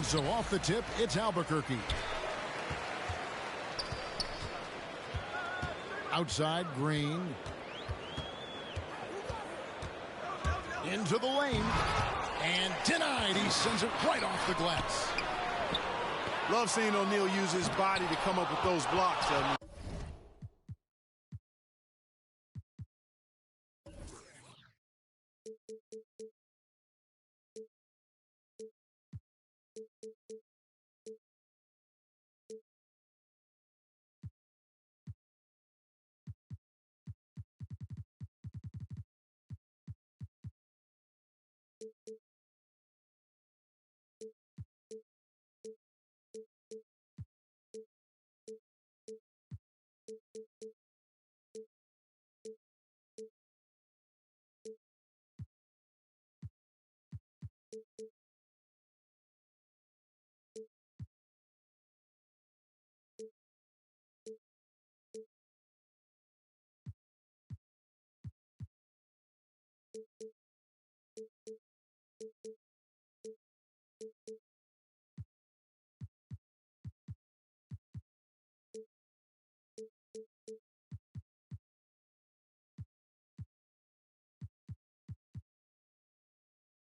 so off the tip, it's Albuquerque. Outside, Green. Into the lane. And denied. He sends it right off the glass. Love seeing O'Neal use his body to come up with those blocks.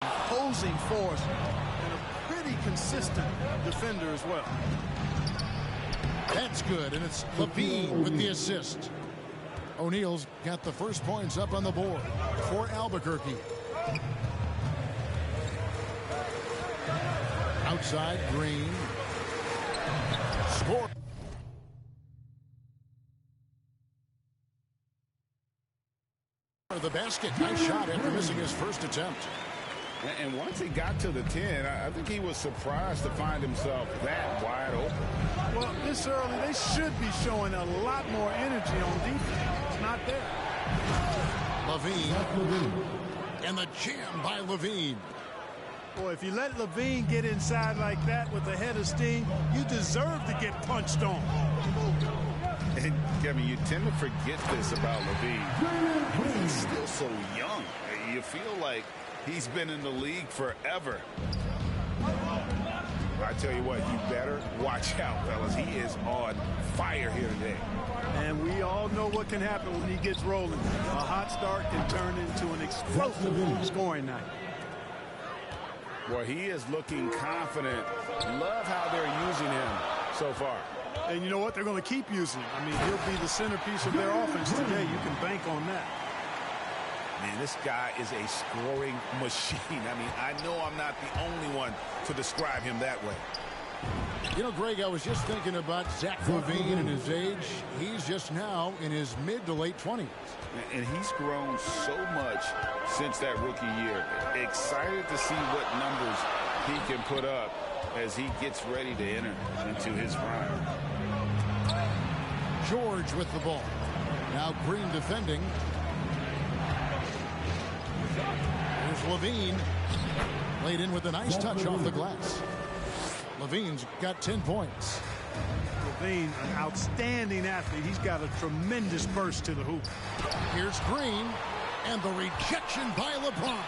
Opposing force and a pretty consistent defender as well. That's good, and it's LaVine with the assist. O'Neal's got the first points up on the board for Albuquerque. Outside, Green. Score. The basket. Nice shot after missing his first attempt. And once he got to the 10, I think he was surprised to find himself that wide open. Well, this early, they should be showing a lot more energy on defense. It's not there. LaVine. And the jam by LaVine. Boy, if you let LaVine get inside like that with a head of steam, you deserve to get punched on. And, Kevin, you tend to forget this about LaVine. He's still so young. You feel like he's been in the league forever. I tell you what, you better watch out, fellas. He is on fire here today. And we all know what can happen when he gets rolling. A hot start can turn into an explosive scoring night. Well, he is looking confident. Love how they're using him so far. And you know what? They're going to keep using him. I mean, he'll be the centerpiece of their offense today. You can bank on that. Man, this guy is a scoring machine. I mean, I know I'm not the only one to describe him that way. You know, Greg, I was just thinking about Zach LaVine and his age. He's just now in his mid to late 20s. And he's grown so much since that rookie year. Excited to see what numbers he can put up as he gets ready to enter into his prime. George with the ball. Now Green defending. Here's LaVine. Laid in with a nice touch off the glass. LaVine's got 10 points. LaVine, an outstanding athlete. He's got a tremendous burst to the hoop. Here's Green. And the rejection by LeBron.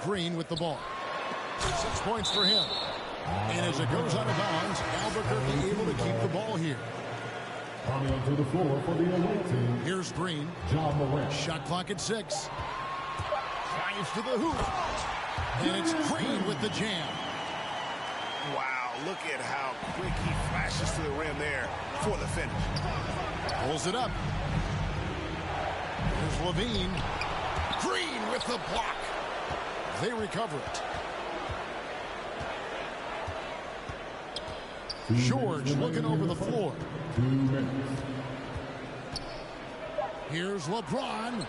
Green with the ball. 6 points for him. And as it goes out of bounds, Albuquerque able to keep the ball here. Coming onto the floor for the away team. Here's Green. John Morant. Shot clock at 6. Drives to the hoop. And it's Green with the jam. Wow, look at how quick he flashes to the rim there for the finish. Pulls it up. Here's LaVine. Green with the block. They recover it. George looking over the floor. 2 minutes. Here's LeBron.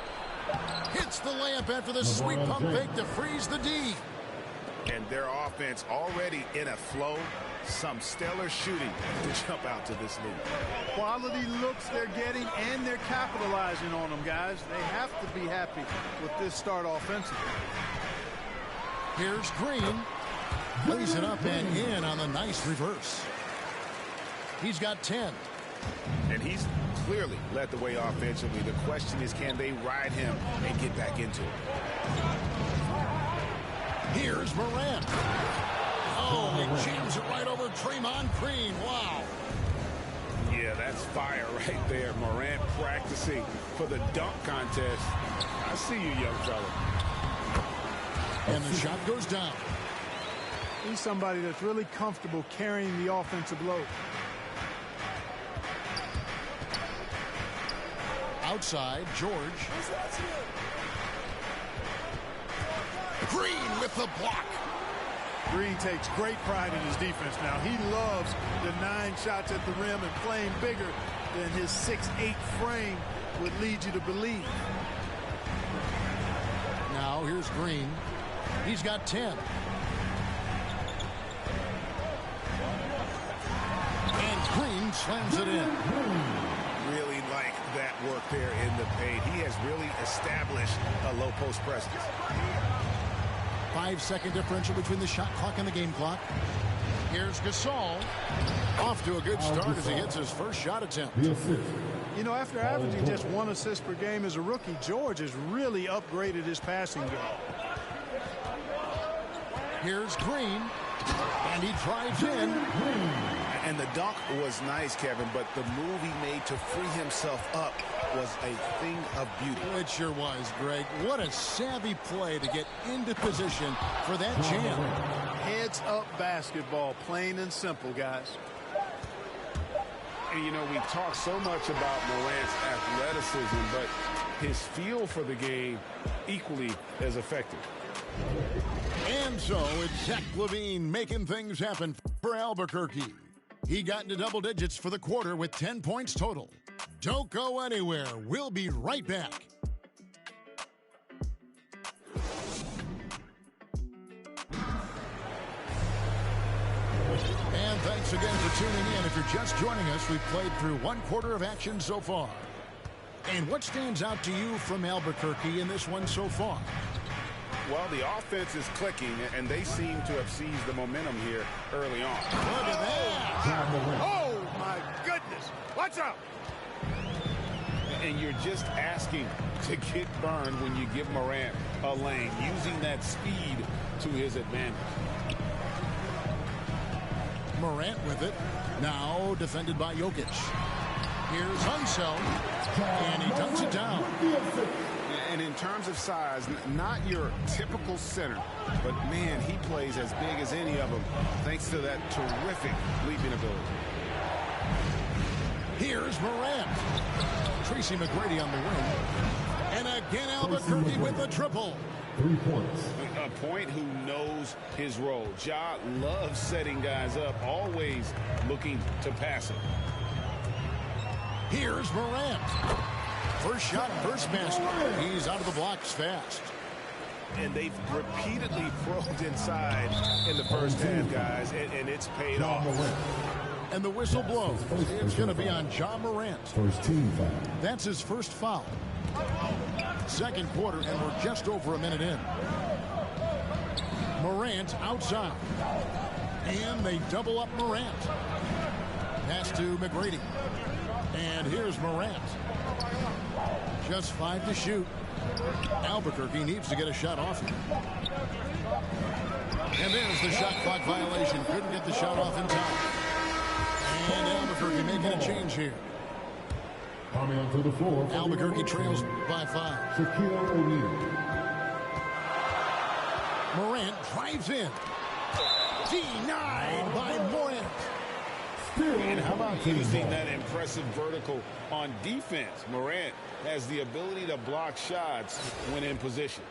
Hits the layup after the sweet pump fake to freeze the D. And their offense already in a flow. Some stellar shooting to jump out to this lead. Quality looks they're getting, and they're capitalizing on them, guys. They have to be happy with this start offensively. Here's Green. Lays it up and in on the nice reverse. He's got 10. And he's clearly led the way offensively. The question is, can they ride him and get back into it? Here's Morant. Oh, he jams it right over Draymond Green. Wow. Yeah, that's fire right there. Morant practicing for the dunk contest. I see you, young fella. And the shot goes down. He's somebody that's really comfortable carrying the offensive load. Outside, George. Green with the block. Green takes great pride in his defense now. He loves the 9 shots at the rim and playing bigger than his 6'8" frame would lead you to believe. Now here's Green. He's got 10. And Green slams it in. Really like that work there in the paint. He has really established a low post presence. 5-second differential between the shot clock and the game clock. Here's Gasol. Off to a good start as he hits his first shot attempt. You know, after averaging just 1 assist per game as a rookie, George has really upgraded his passing game. Here's Green. And he drives in. And the dunk was nice, Kevin, but the move he made to free himself up was a thing of beauty. It sure was, Greg. What a savvy play to get into position for that jam. Heads up basketball, plain and simple, guys. And, you know, we talk so much about Morant's athleticism, but his feel for the game equally as effective. And so it's Zach LaVine making things happen for Albuquerque. He got into double digits for the quarter with 10 points total. Don't go anywhere. We'll be right back. And thanks again for tuning in. If you're just joining us, we've played through 1 quarter of action so far. And what stands out to you from Albuquerque in this one so far? Well, the offense is clicking, and they seem to have seized the momentum here early on. Look at that. Oh, my goodness. Watch out. And you're just asking to get burned when you give Morant a lane, using that speed to his advantage. Morant with it. Now defended by Jokic. Here's Unseld. And he dunks it down. And in terms of size, not your typical center, but man, he plays as big as any of them thanks to that terrific leaping ability. Here's Morant. Tracy McGrady on the wing. And again, Albuquerque with the triple. 3 points. A point who knows his role. Ja loves setting guys up, always looking to pass it. Here's Morant. First shot, first basket. He's out of the blocks fast. And they've repeatedly probed inside in the first half, guys, and it's paid off. And the whistle blows. It's going to be on Ja Morant. First team foul. That's his first foul. Second quarter, and we're just over a minute in. Morant outside. And they double up Morant. Pass to McGrady. And here's Morant. Just 5 to shoot. Albuquerque needs to get a shot off him. And there's the shot clock violation. Couldn't get the shot off in time. And Albuquerque making a change here. Coming onto the floor. Albuquerque trails by 5. Shaquille O'Neal. Morant drives in. Denied by Morant. And how about using that impressive vertical on defense? Morant has the ability to block shots when in position.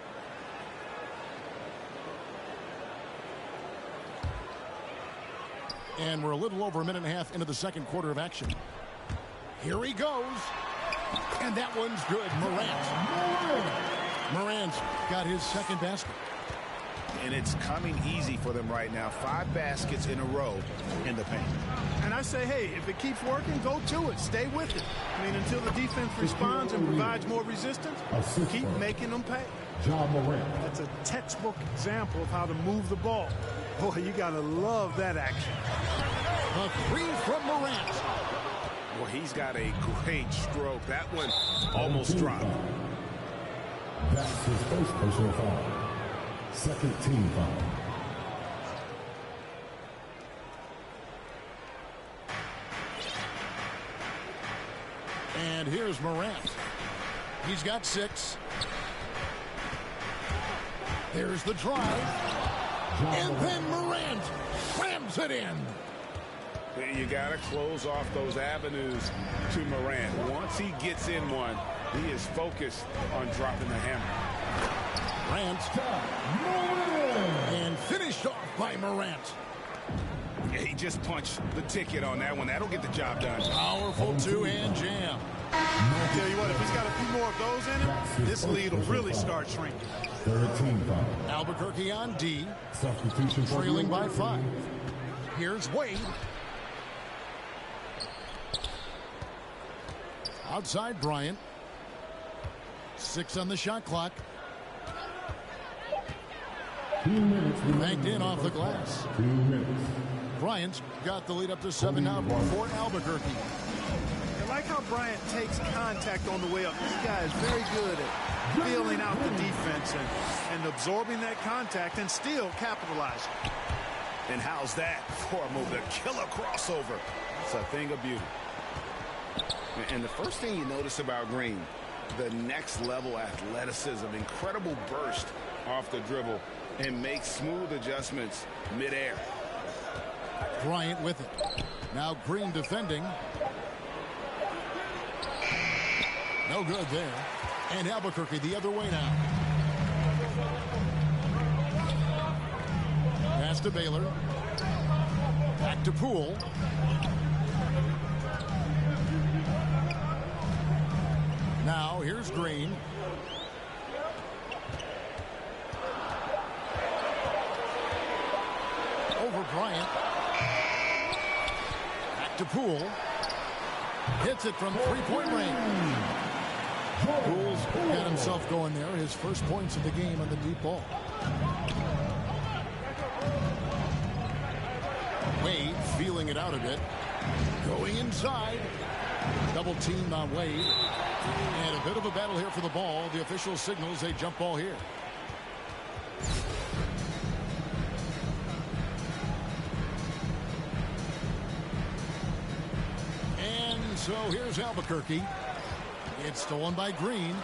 And we're a little over a minute and a half into the second quarter of action. Here he goes. And that one's good. Morant's got his second basket. And it's coming easy for them right now. 5 baskets in a row in the paint. And I say, hey, if it keeps working, go to it. Stay with it. I mean, until the defense responds and provides more resistance, keep making them pay. Ja Morant. That's a textbook example of how to move the ball. Boy, you got to love that action. A 3 from Morant. Well, he's got a great stroke. That one almost dropped. That's his first personal foul. Second team foul. And here's Morant. He's got 6. There's the drive. And then Morant slams it in. You got to close off those avenues to Morant. Once he gets in one, he is focused on dropping the hammer. Morant. And finished off by Morant. Yeah, he just punched the ticket on that one. That'll get the job done. Powerful two-hand jam. I'll tell you what, if he's got a few more of those in him, this lead will really start shrinking. Third team foul. Albuquerque on D. Substitution for Trailing by 5. Here's Wade. Outside Bryant. 6 on the shot clock. 2 minutes. Banked in off the glass. 2 minutes. Bryant's got the lead up to 7 now for Albuquerque. I like how Bryant takes contact on the way up. This guy is very good at feeling out the defense and absorbing that contact and still capitalizing. And how's that for a move? The killer crossover. It's a thing of beauty. And the first thing you notice about Green, the next level athleticism, incredible burst off the dribble, and makes smooth adjustments midair. Bryant with it. Now Green defending. No good there. And Albuquerque the other way now. Pass to Baylor. Back to Poole. Now here's Green. Over Bryant. Back to Poole. Hits it from three-point range. Poole's got himself going there. His first points of the game on the deep ball. Wade feeling it out a bit. Going inside. Double teamed on Wade. And a bit of a battle here for the ball. The official signals a jump ball here. And so here's Albuquerque. It's stolen by Green.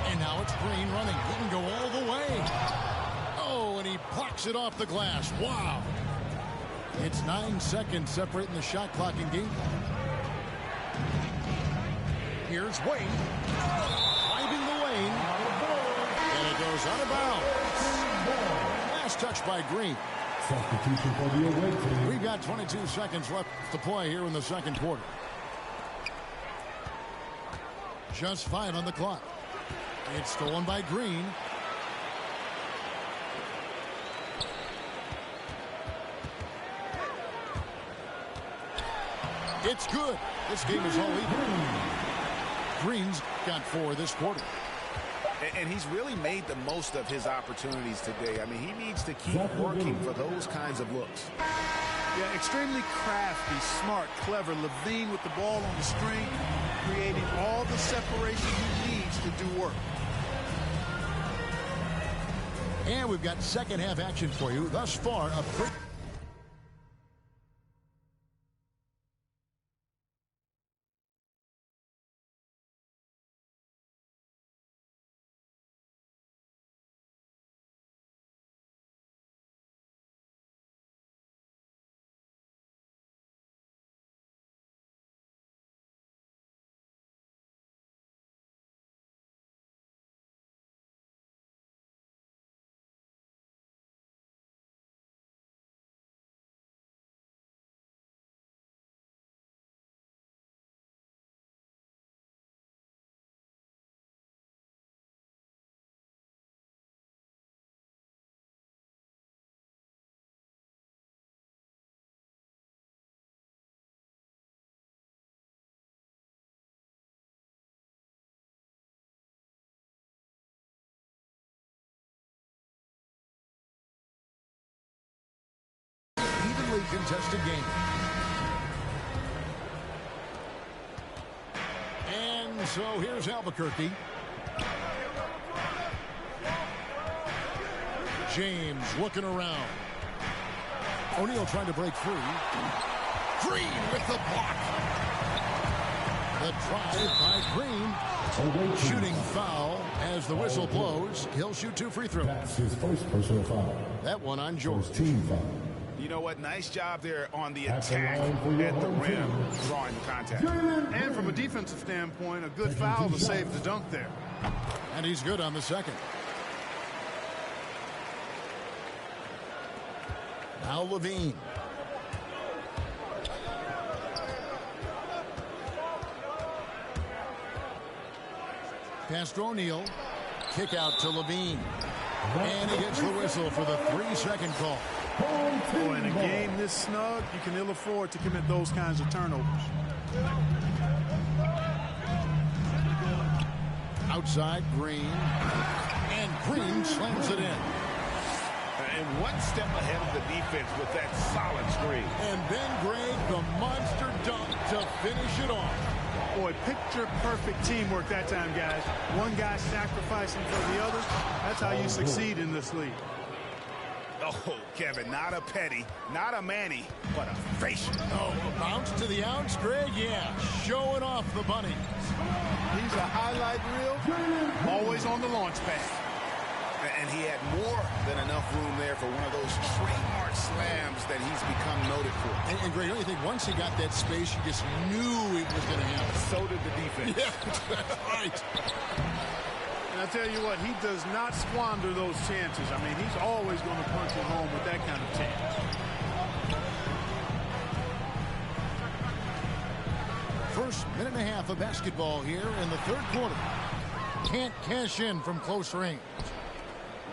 And now it's Green running. He can go all the way. Oh, and he plucks it off the glass. Wow. It's 9 seconds separating the shot clock and game. Here's Wade. Driving the lane. And it goes out of bounds. Last touch by Green. Substitution for the away team. We've got 22 seconds left to play here in the second quarter. Just 5 on the clock. It's stolen by Green. It's good. This game is all even. Green's got 4 this quarter. And he's really made the most of his opportunities today. I mean, he needs to keep working for those kinds of looks. Yeah, extremely crafty, smart, clever. Levine with the ball on the string, creating all the separation he needs to do work. And we've got second half action for you. Thus far, a pretty... evenly contested game. And so here's Albuquerque. James looking around. O'Neal trying to break free. Green with the block. The drive by Green. Shooting foul as the whistle blows. He'll shoot 2 free throws. That's his first personal foul. That one on George. First team foul. You know what? Nice job there on the That's the attack line for your at the home rim, team. drawing the contact. And from a defensive standpoint, a good foul to save the dunk there. And he's good on the second. Now Levine. Pass to O'Neal. Kick out to Levine. And he gets the whistle for the 3-second call. Boy, in a game this snug, you can ill afford to commit those kinds of turnovers. Outside, Green. And Green slams it in. And one step ahead of the defense with that solid screen. And then Greg, the monster dunk to finish it off. Boy, picture-perfect teamwork that time, guys. One guy sacrificing for the other. That's how you succeed in this league. Oh, Kevin, not a petty, not a Manny, but a facial. Oh, a bounce to the outs, Greg? Yeah, showing off the bunny. He's a highlight reel, always on the launch pad. And he had more than enough room there for one of those trademark slams that he's become noted for. And Greg, don't you think once he got that space, you just knew it was going to happen? So did the defense. Yeah, that's right. And I'll tell you what, he does not squander those chances. I mean, he's always going to punch it home with that kind of chance. First minute and a half of basketball here in the third quarter. Can't cash in from close range.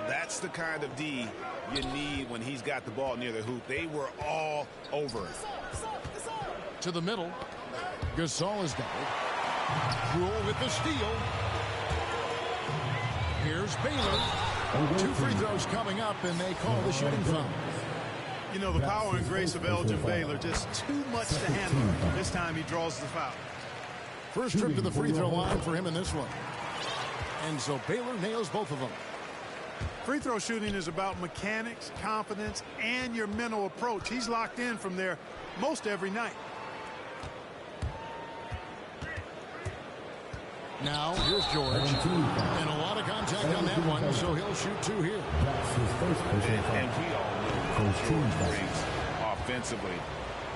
That's the kind of D you need when he's got the ball near the hoop. They were all over it. To the middle. Gasol has got it. Rule with the steal. Here's Baylor. 2 free throws coming up, and they call the shooting foul. You know, the power and grace of Elgin Baylor, just too much to handle. This time he draws the foul. First trip to the free throw line for him in this one. And so Baylor nails both of them. Free throw shooting is about mechanics, confidence, and your mental approach. He's locked in from there most every night. Now, here's George. And a lot of contact on that one, so he'll shoot 2 here. That's his first personal foul. And we all know what George brings offensively.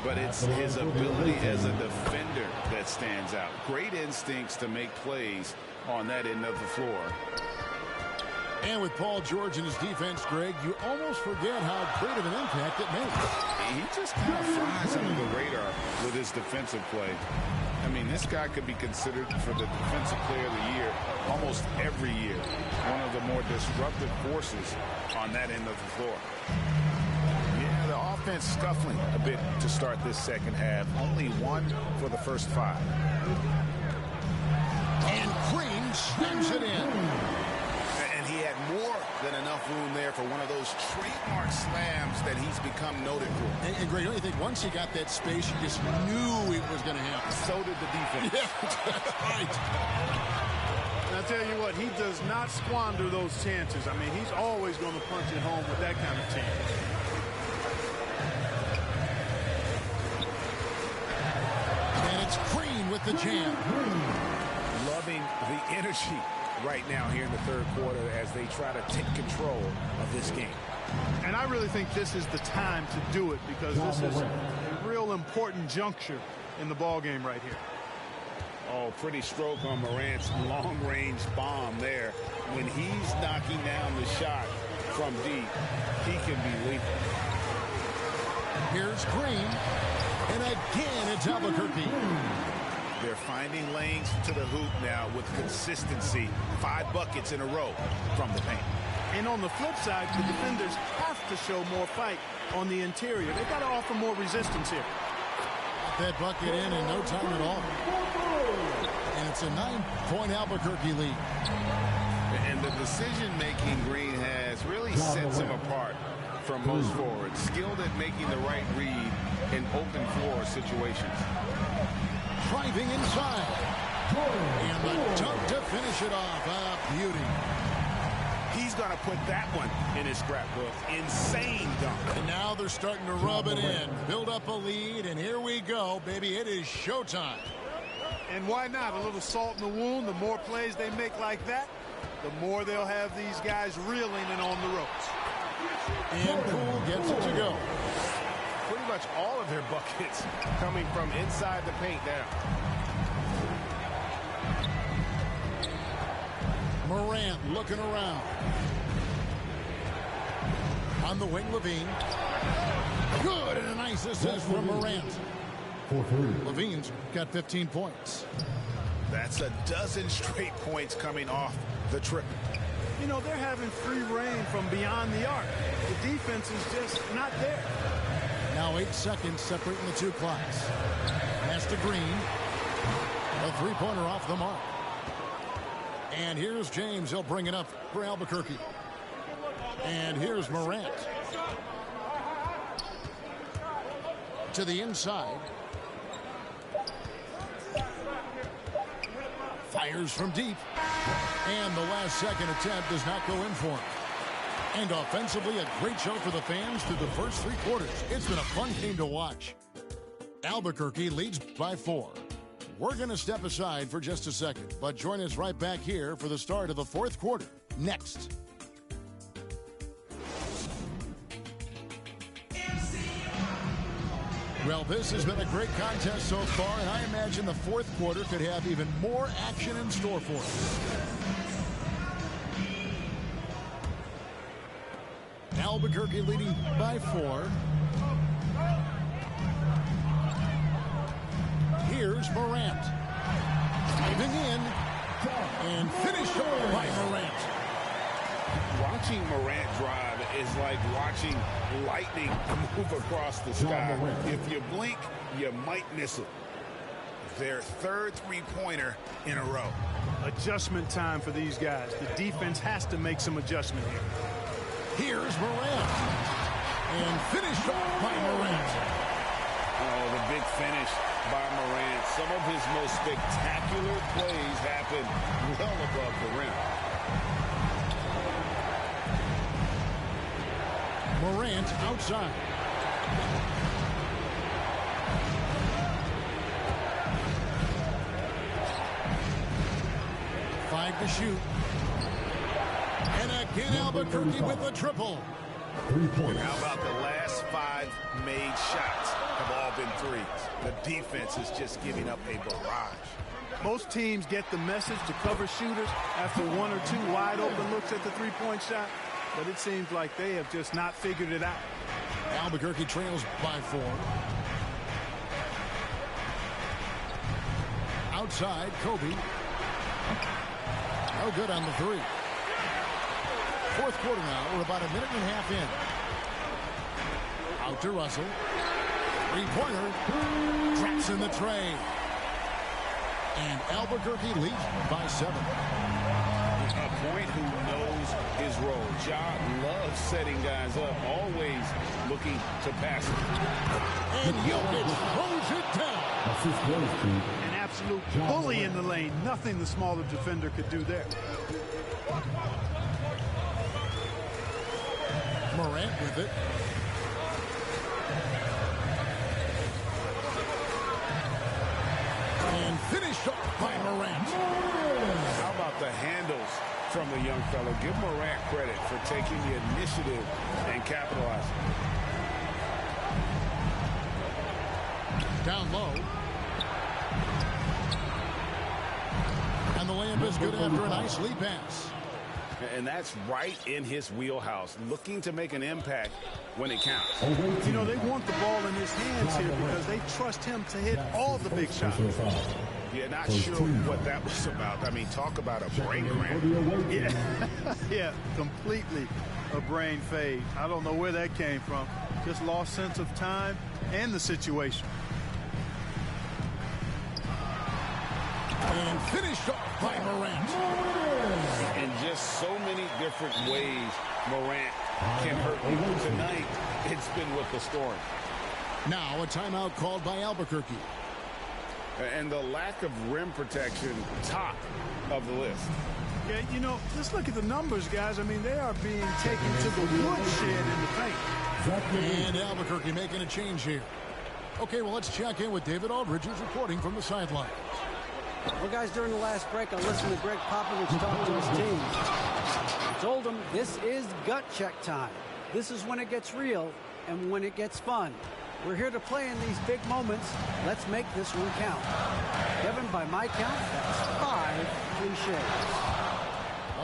But it's his ability as a defender that stands out. Great instincts to make plays on that end of the floor. And with Paul George and his defense, Greg, you almost forget how great of an impact it makes. He just kind of flies under the radar with his defensive play. I mean, this guy could be considered for the Defensive Player of the Year almost every year. One of the more disruptive forces on that end of the floor. Yeah, the offense scuffling a bit to start this second half. Only 1 for the first 5. And Green slams it in. And he had more than enough room there for one of those trademark slams that he's become noted for. And Greg, don't you think once he got that space, you just knew it was going to happen? So did the defense. Yeah, that's right. And I'll tell you what, he does not squander those chances. I mean, he's always going to punch it home with that kind of chance. And it's Green with the jam. Loving the energy right now here in the third quarter as they try to take control of this game. And I really think this is the time to do it because this is a real important juncture in the ball game right here. Oh, pretty stroke on Morant's long-range bomb there. When he's knocking down the shot from deep, he can be lethal. Here's Green. And again, it's Albuquerque. They're finding lanes to the hoop now with consistency. 5 buckets in a row from the paint. And on the flip side, the defenders have to show more fight on the interior. They've got to offer more resistance here. That bucket in no time at all. And it's a 9-point Albuquerque lead. And the decision-making Green has really sets him apart from most forwards. Skilled at making the right read in open floor situations. Driving inside. And the dunk to finish it off. A beauty. He's going to put that one in his scrapbook. Insane dunk. And now they're starting to rub it in. Build up a lead, and here we go, baby. It is showtime. And why not? A little salt in the wound. The more plays they make like that, the more they'll have these guys reeling and on the ropes. And Poole gets it to go. Pretty much all of their buckets coming from inside the paint now. Morant looking around. On the wing, Levine. Good, and a nice assist from Morant. Levine's got 15 points. That's a dozen straight points coming off the trip. You know, they're having free reign from beyond the arc. The defense is just not there. Now 8 seconds separating the two clocks. Pass to Green. A three-pointer off the mark. And here's James. He'll bring it up for Albuquerque. And here's Morant. To the inside. Fires from deep. And the last second attempt does not go in for him. And offensively, a great show for the fans through the first 3 quarters. It's been a fun game to watch. Albuquerque leads by 4. We're going to step aside for just a second, but join us right back here for the start of the 4th quarter. Next. Well, this has been a great contest so far, and I imagine the 4th quarter could have even more action in store for us. Albuquerque leading by 4. Here's Morant. Driving in. And finished off by Morant. Watching Morant drive is like watching lightning move across the sky. If you blink, you might miss it. Their 3rd three-pointer in a row. Adjustment time for these guys. The defense has to make some adjustment here. Here's Morant. And finished off by Morant. Oh, the big finish by Morant. Some of his most spectacular plays happen well above the rim. Morant outside. Five to shoot. And again, Albuquerque with a triple. 3 points. How about the last 5 made shots have all been threes? The defense is just giving up a barrage. Most teams get the message to cover shooters after 1 or 2 wide open looks at the three-point shot, but it seems like they have just not figured it out. Albuquerque trails by 4. Outside, Kobe. No good on the 3. 4th quarter now. We're about a minute and a half in. Out to Russell. 3-pointer. Drops in the tray. And Albuquerque leads by 7. A point who knows his role. Ja loves setting guys up, always looking to pass it. And Jokic throws it down. Assist goes to An absolute bully in the lane. Nothing the smaller defender could do there. Morant with it. And finished off by Morant. How about the handles from the young fellow? Give Morant credit for taking the initiative and capitalizing. Down low. And the layup is good after a nice lead pass. And that's right in his wheelhouse, looking to make an impact when it counts. You know, they want the ball in his hands here because they trust him to hit all the big shots. Yeah, not sure what that was about. I mean, talk about a brain cramp. Yeah, completely a brain fade. I don't know where that came from. Just lost sense of time and the situation. And finished off by Morant. In just so many different ways, Morant can hurt you. Tonight, it's been with the scoring. Now a timeout called by Albuquerque. And the lack of rim protection, top of the list. Yeah, you know, just look at the numbers, guys. I mean, they are being taken to the woodshed in the paint. And Albuquerque making a change here. Okay, well, let's check in with David Aldridge, who's reporting from the sideline. Well, guys, during the last break, I listened to Greg Popovich talk to his team. I told him this is gut check time. This is when it gets real and when it gets fun. We're here to play in these big moments. Let's make this one count. Kevin, by my count, that's 5 cliches.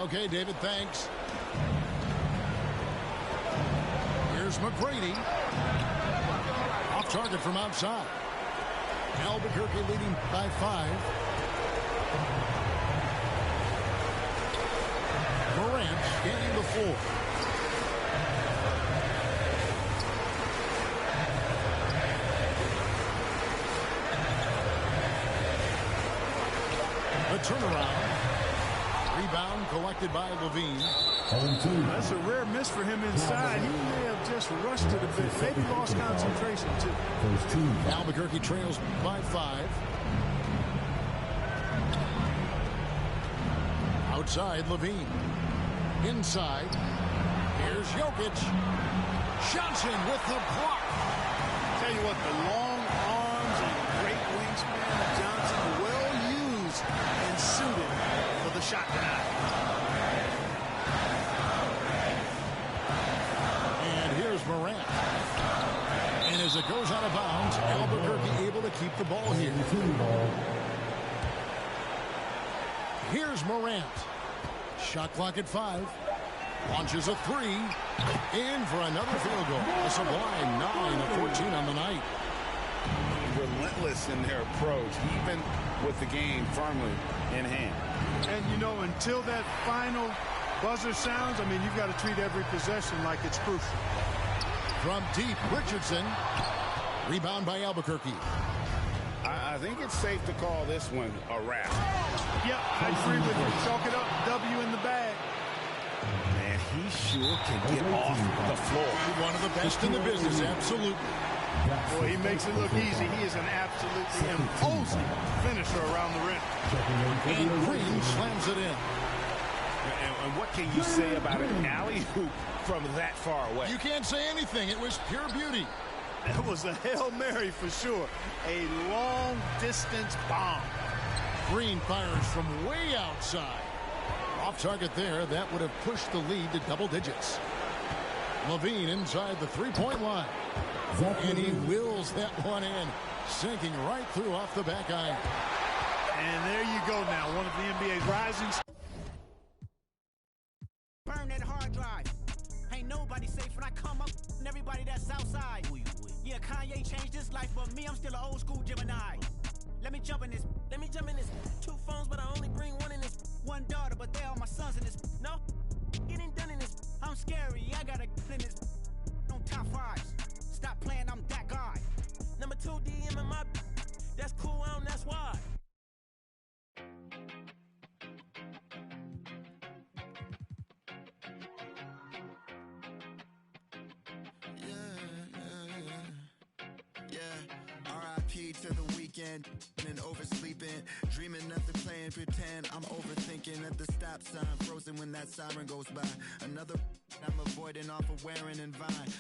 Okay, David, thanks. Here's McGrady. Off target from outside. Albuquerque leading by 5. Morant scanning the floor. The turnaround. Rebound collected by Levine. That's a rare miss for him inside. He may have just rushed it a bit. Maybe lost concentration, too. Albuquerque trails by 5. Outside, Levine. Inside. Here's Jokic. Johnson with the block. Tell you what, the long arms and great wingspan of Johnson, well used and suited for the shot tonight. And here's Morant. And as it goes out of bounds, Albuquerque able to keep the ball here. Here's Morant. Shot clock at 5. Launches a 3. In for another field goal. A sublime 9 of 14 on the night. Relentless in their approach, even with the game firmly in hand. And, you know, until that final buzzer sounds, I mean, you've got to treat every possession like it's crucial. From deep, Richardson. Rebound by Albuquerque. I think it's safe to call this one a wrap. Yep, I agree with you. Chalk it up. W in the bag. Man, he sure can get off the floor. One of the best in the business, absolutely. Boy, he makes it look easy. He is an absolutely imposing finisher around the rim. And Green slams it in. And what can you say about an alley-oop from that far away? You can't say anything. It was pure beauty. That was a Hail Mary for sure. A long-distance bomb. Green fires from way outside. Off target there. That would have pushed the lead to double digits. Levine inside the three-point line. And he wills that one in, sinking right through off the back iron. And there you go now. One of the NBA's rising. Burn that hard drive. Ain't nobody safe when I come up and everybody that's outside. Yeah, Kanye changed his life, but me, I'm still an old school Gemini. Let me jump in this. 2 phones, but I only bring one in this. 1 daughter, but they all my sons in this. No, getting done in this. I'm scary. I gotta get in this. On top 5s. Stop playing, I'm that guy. Number 2 DM in my. That's cool, that's why. R.I.P. to the weekend and oversleeping, dreaming nothing, playing pretend. I'm overthinking at the stop sign, frozen when that siren goes by. Another I'm avoiding off of Warren and Vine.